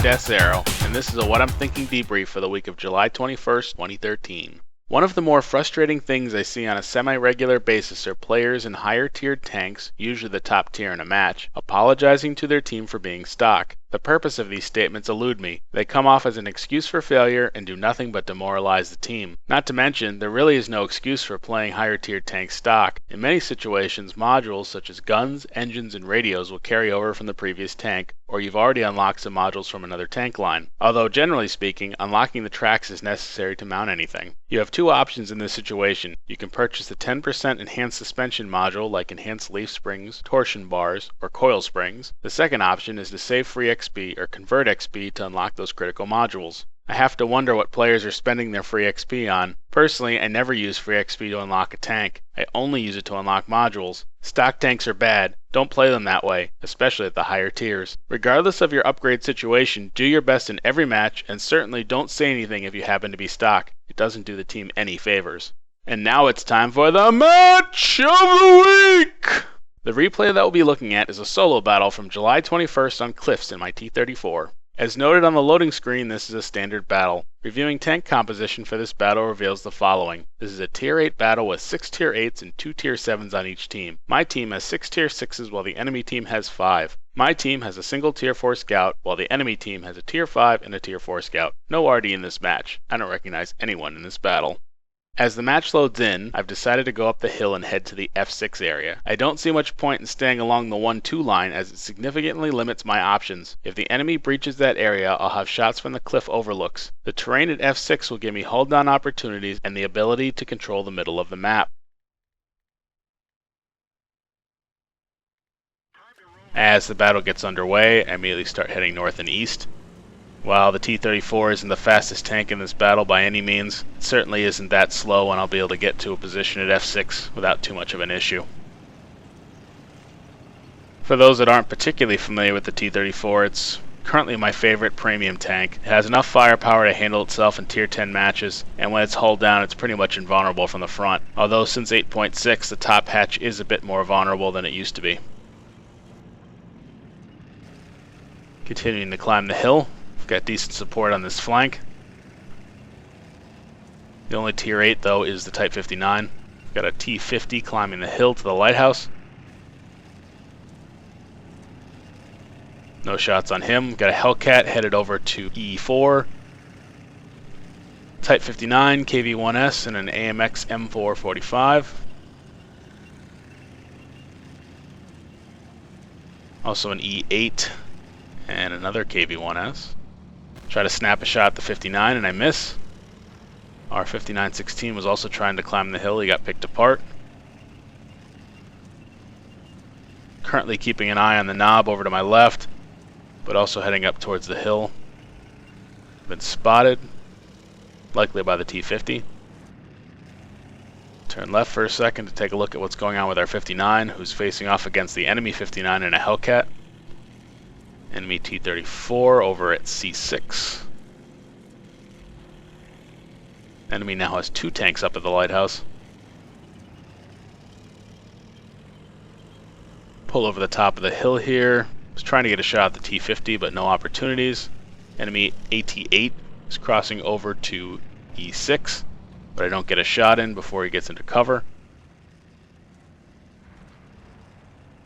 named S-Arrow, and this is a What I'm Thinking Debrief for the week of July 21st, 2013. One of the more frustrating things I see on a semi-regular basis are players in higher-tiered tanks, usually the top tier in a match, apologizing to their team for being stock. The purpose of these statements elude me. They come off as an excuse for failure and do nothing but demoralize the team. Not to mention, there really is no excuse for playing higher-tiered tanks stock. In many situations, modules such as guns, engines, and radios will carry over from the previous tank, or you've already unlocked some modules from another tank line. Although, generally speaking, unlocking the tracks is necessary to mount anything. You have two options in this situation. You can purchase the 10% enhanced suspension module like enhanced leaf springs, torsion bars, or coil springs. The second option is to save free XP or convert XP to unlock those critical modules. I have to wonder what players are spending their free XP on. Personally, I never use free XP to unlock a tank. I only use it to unlock modules. Stock tanks are bad. Don't play them that way, especially at the higher tiers. Regardless of your upgrade situation, do your best in every match, and certainly don't say anything if you happen to be stock. It doesn't do the team any favors. And now it's time for the Match of the Week! The replay that we'll be looking at is a solo battle from July 21st on Cliffs in my T-34. As noted on the loading screen, this is a standard battle. Reviewing tank composition for this battle reveals the following. This is a Tier 8 battle with 6 Tier 8s and 2 Tier 7s on each team. My team has 6 Tier 6s while the enemy team has 5. My team has a single Tier 4 scout while the enemy team has a Tier 5 and a Tier 4 scout. No RD in this match. I don't recognize anyone in this battle. As the match loads in, I've decided to go up the hill and head to the F6 area. I don't see much point in staying along the 1-2 line as it significantly limits my options. If the enemy breaches that area, I'll have shots from the cliff overlooks. The terrain at F6 will give me hold down opportunities and the ability to control the middle of the map. As the battle gets underway, I immediately start heading north and east. While the T-34 isn't the fastest tank in this battle by any means, it certainly isn't that slow, and I'll be able to get to a position at F6 without too much of an issue. For those that aren't particularly familiar with the T-34, it's currently my favorite premium tank. It has enough firepower to handle itself in Tier 10 matches, and when it's hulled down, it's pretty much invulnerable from the front. Although since 8.6, the top hatch is a bit more vulnerable than it used to be. Continuing to climb the hill. Got decent support on this flank. The only Tier 8 though is the Type 59. Got a T-50 climbing the hill to the lighthouse. No shots on him. Got a Hellcat headed over to E4. Type 59, KV-1S, and an AMX M445. Also an E8 and another KV-1S. Try to snap a shot at the 59 and I miss. Our 59-16 was also trying to climb the hill. He got picked apart. Currently keeping an eye on the knob over to my left, but also heading up towards the hill. Been spotted, likely by the T-50. Turn left for a second to take a look at what's going on with our 59, who's facing off against the enemy 59 in a Hellcat. Enemy T-34 over at C6. Enemy now has 2 tanks up at the lighthouse. Pull over the top of the hill here. Was trying to get a shot at the T-50, but no opportunities. Enemy AT-8 is crossing over to E6, but I don't get a shot in before he gets into cover.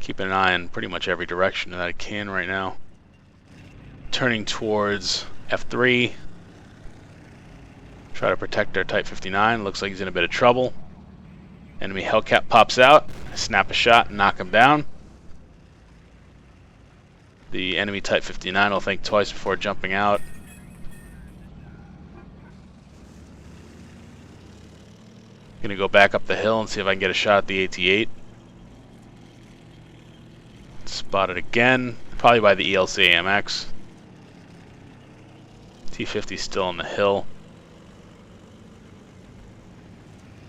Keeping an eye in pretty much every direction that I can right now. Turning towards F3. Try to protect our Type 59. Looks like he's in a bit of trouble. Enemy Hellcat pops out. I snap a shot and knock him down. The enemy Type 59 will think twice before jumping out. Gonna go back up the hill and see if I can get a shot at the AT-8. Spotted again, probably by the ELC AMX. T-50 still on the hill.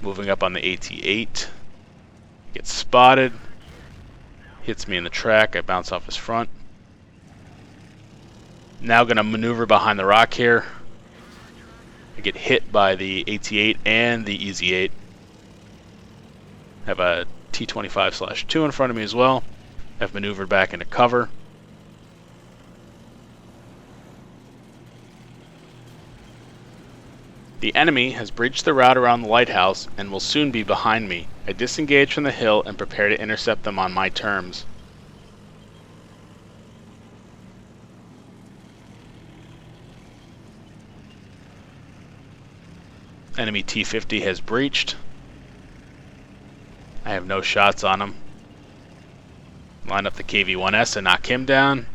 Moving up on the AT-8. Gets spotted. Hits me in the track. I bounce off his front. Now going to maneuver behind the rock here. I get hit by the AT-8 and the EZ-8. Have a T-25/2 in front of me as well. I've maneuvered back into cover. The enemy has breached the route around the lighthouse and will soon be behind me. I disengage from the hill and prepare to intercept them on my terms. Enemy T-50 has breached. I have no shots on him. Line up the KV-1S and knock him down.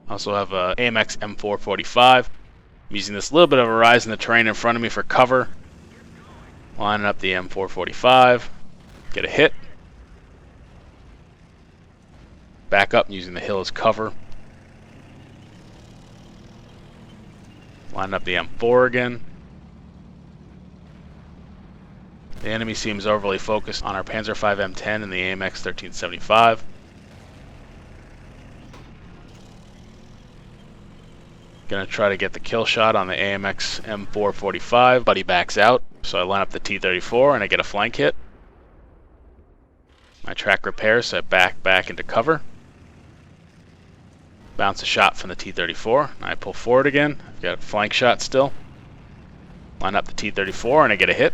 Also have a AMX M445. I'm using this little bit of a rise in the terrain in front of me for cover. Lining up the M445. Get a hit. Back up using the hill as cover. Line up the M4 again. The enemy seems overly focused on our Panzer V M10 and the AMX 1375. Gonna try to get the kill shot on the AMX M445, but he backs out. So I line up the T-34 and I get a flank hit. My track repairs, so I back into cover. Bounce a shot from the T-34. I pull forward again. I've got a flank shot still. Line up the T-34 and I get a hit.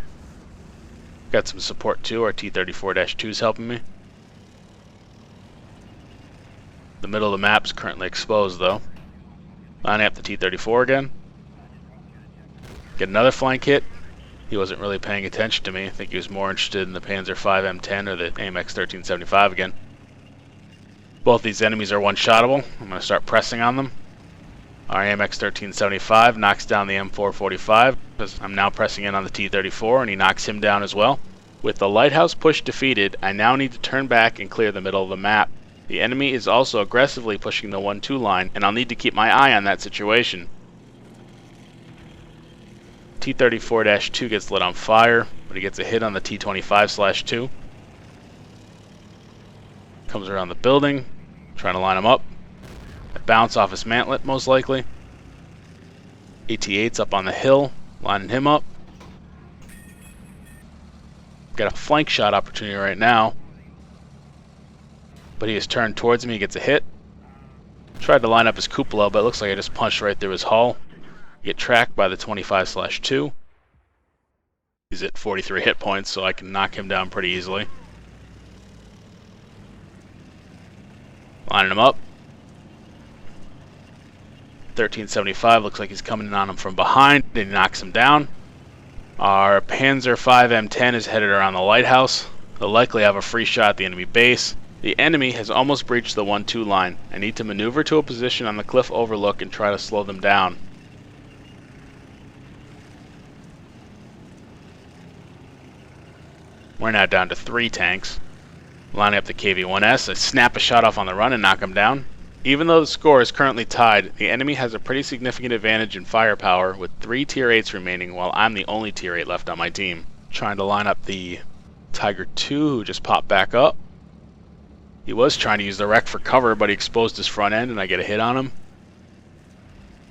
Got some support too. Our T-34-2 is helping me. The middle of the map is currently exposed though. Lining up the T-34 again. Get another flank hit. He wasn't really paying attention to me. I think he was more interested in the Panzer V M10 or the AMX 1375 again. Both these enemies are one-shottable. I'm going to start pressing on them. Our AMX 1375 knocks down the M445 because I'm now pressing in on the T-34 and he knocks him down as well. With the lighthouse push defeated, I now need to turn back and clear the middle of the map. The enemy is also aggressively pushing the 1-2 line and I'll need to keep my eye on that situation. T-34-2 gets lit on fire, but he gets a hit on the T-25/2. Comes around the building, trying to line him up. I bounce off his mantlet, most likely. AT-8's up on the hill, lining him up. Got a flank shot opportunity right now, but he is turned towards me, he gets a hit. Tried to line up his cupola, but it looks like I just punched right through his hull. Get tracked by the 25/2. He's at 43 hit points, so I can knock him down pretty easily. Lining him up. 1375 looks like he's coming in on him from behind, and he knocks him down. Our Panzer V M10 is headed around the lighthouse. They'll likely have a free shot at the enemy base. The enemy has almost breached the 1-2 line. I need to maneuver to a position on the cliff overlook and try to slow them down. We're now down to 3 tanks. Lining up the KV-1S, I snap a shot off on the run and knock him down. Even though the score is currently tied, the enemy has a pretty significant advantage in firepower with 3 Tier 8s remaining while I'm the only Tier 8 left on my team. Trying to line up the Tiger II who just popped back up. He was trying to use the wreck for cover, but he exposed his front end and I get a hit on him.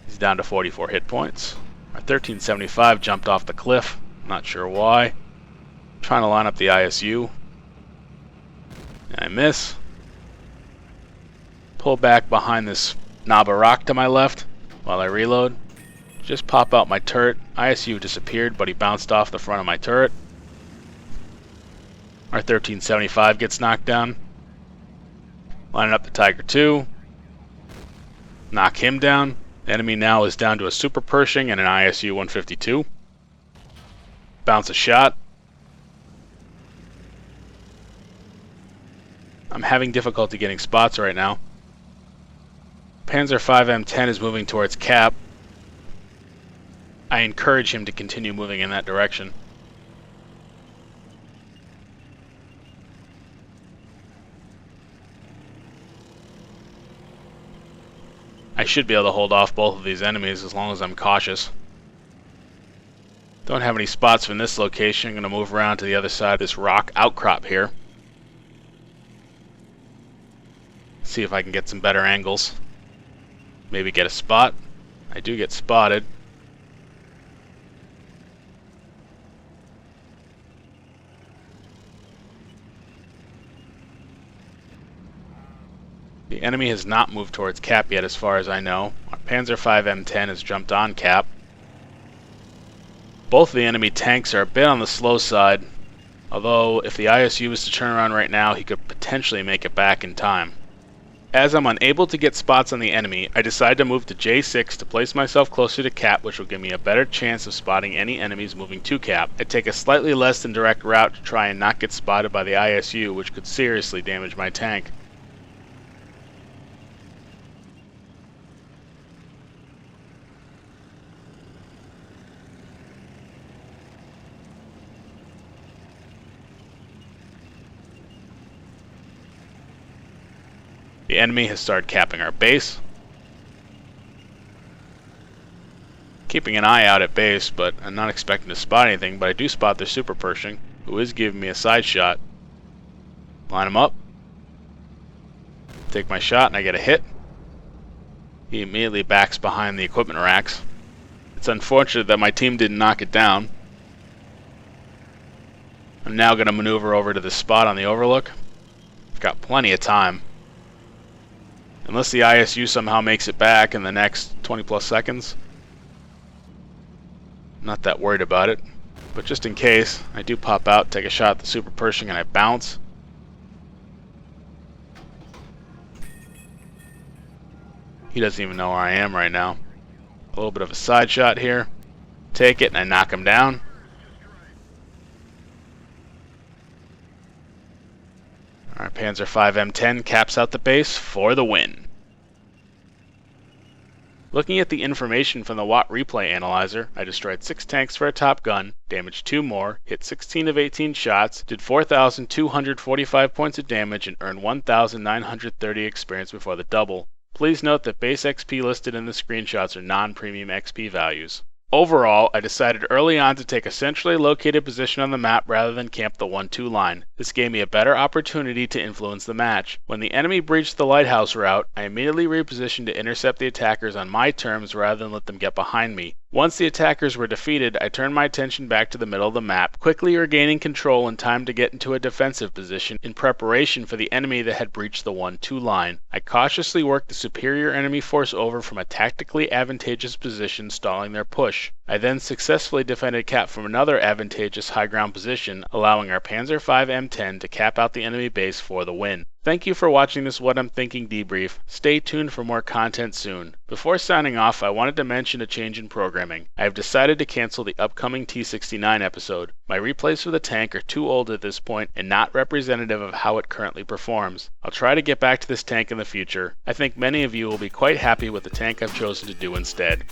He's down to 44 hit points. Our 1375 jumped off the cliff, not sure why. Trying to line up the ISU. And I miss. Pull back behind this knob of rock to my left while I reload. Just pop out my turret. ISU disappeared, but he bounced off the front of my turret. Our 1375 gets knocked down. Lining up the Tiger II. Knock him down. The enemy now is down to a Super Pershing and an ISU 152. Bounce a shot. I'm having difficulty getting spots right now. Panzer V M10 is moving towards Cap. I encourage him to continue moving in that direction. I should be able to hold off both of these enemies as long as I'm cautious. Don't have any spots from this location. I'm going to move around to the other side of this rock outcrop here. See if I can get some better angles. Maybe get a spot. I do get spotted. The enemy has not moved towards Cap yet as far as I know. Our Panzer V M10 has jumped on Cap. Both the enemy tanks are a bit on the slow side, although if the ISU was to turn around right now, he could potentially make it back in time. As I'm unable to get spots on the enemy, I decide to move to J6 to place myself closer to Cap, which will give me a better chance of spotting any enemies moving to Cap. I take a slightly less than direct route to try and not get spotted by the ISU, which could seriously damage my tank. The enemy has started capping our base. Keeping an eye out at base, but I'm not expecting to spot anything, but I do spot their super Pershing, who is giving me a side shot. Line him up. Take my shot and I get a hit. He immediately backs behind the equipment racks. It's unfortunate that my team didn't knock it down. I'm now going to maneuver over to this spot on the overlook. I've got plenty of time. Unless the ISU somehow makes it back in the next 20 plus seconds. I'm not that worried about it. But just in case, I do pop out, take a shot at the super Pershing, and I bounce. He doesn't even know where I am right now. A little bit of a side shot here. Take it and I knock him down. Our Panzer V M10 caps out the base for the win. Looking at the information from the WoT Replay Analyzer, I destroyed 6 tanks for a top gun, damaged 2 more, hit 16 of 18 shots, did 4,245 points of damage, and earned 1,930 experience before the double. Please note that base XP listed in the screenshots are non-premium XP values. Overall, I decided early on to take a centrally located position on the map rather than camp the 1-2 line. This gave me a better opportunity to influence the match. When the enemy breached the lighthouse route, I immediately repositioned to intercept the attackers on my terms rather than let them get behind me. Once the attackers were defeated, I turned my attention back to the middle of the map, quickly regaining control in time to get into a defensive position in preparation for the enemy that had breached the 1-2 line. I cautiously worked the superior enemy force over from a tactically advantageous position, stalling their push. I then successfully defended Cap from another advantageous high ground position, allowing our Panzer V M10 to cap out the enemy base for the win. Thank you for watching this WoT I'm Thinking debrief. Stay tuned for more content soon. Before signing off, I wanted to mention a change in programming. I have decided to cancel the upcoming T69 episode. My replays for the tank are too old at this point and not representative of how it currently performs. I'll try to get back to this tank in the future. I think many of you will be quite happy with the tank I've chosen to do instead.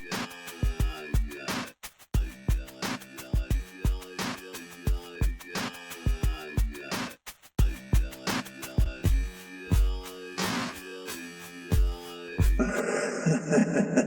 Ha ha ha.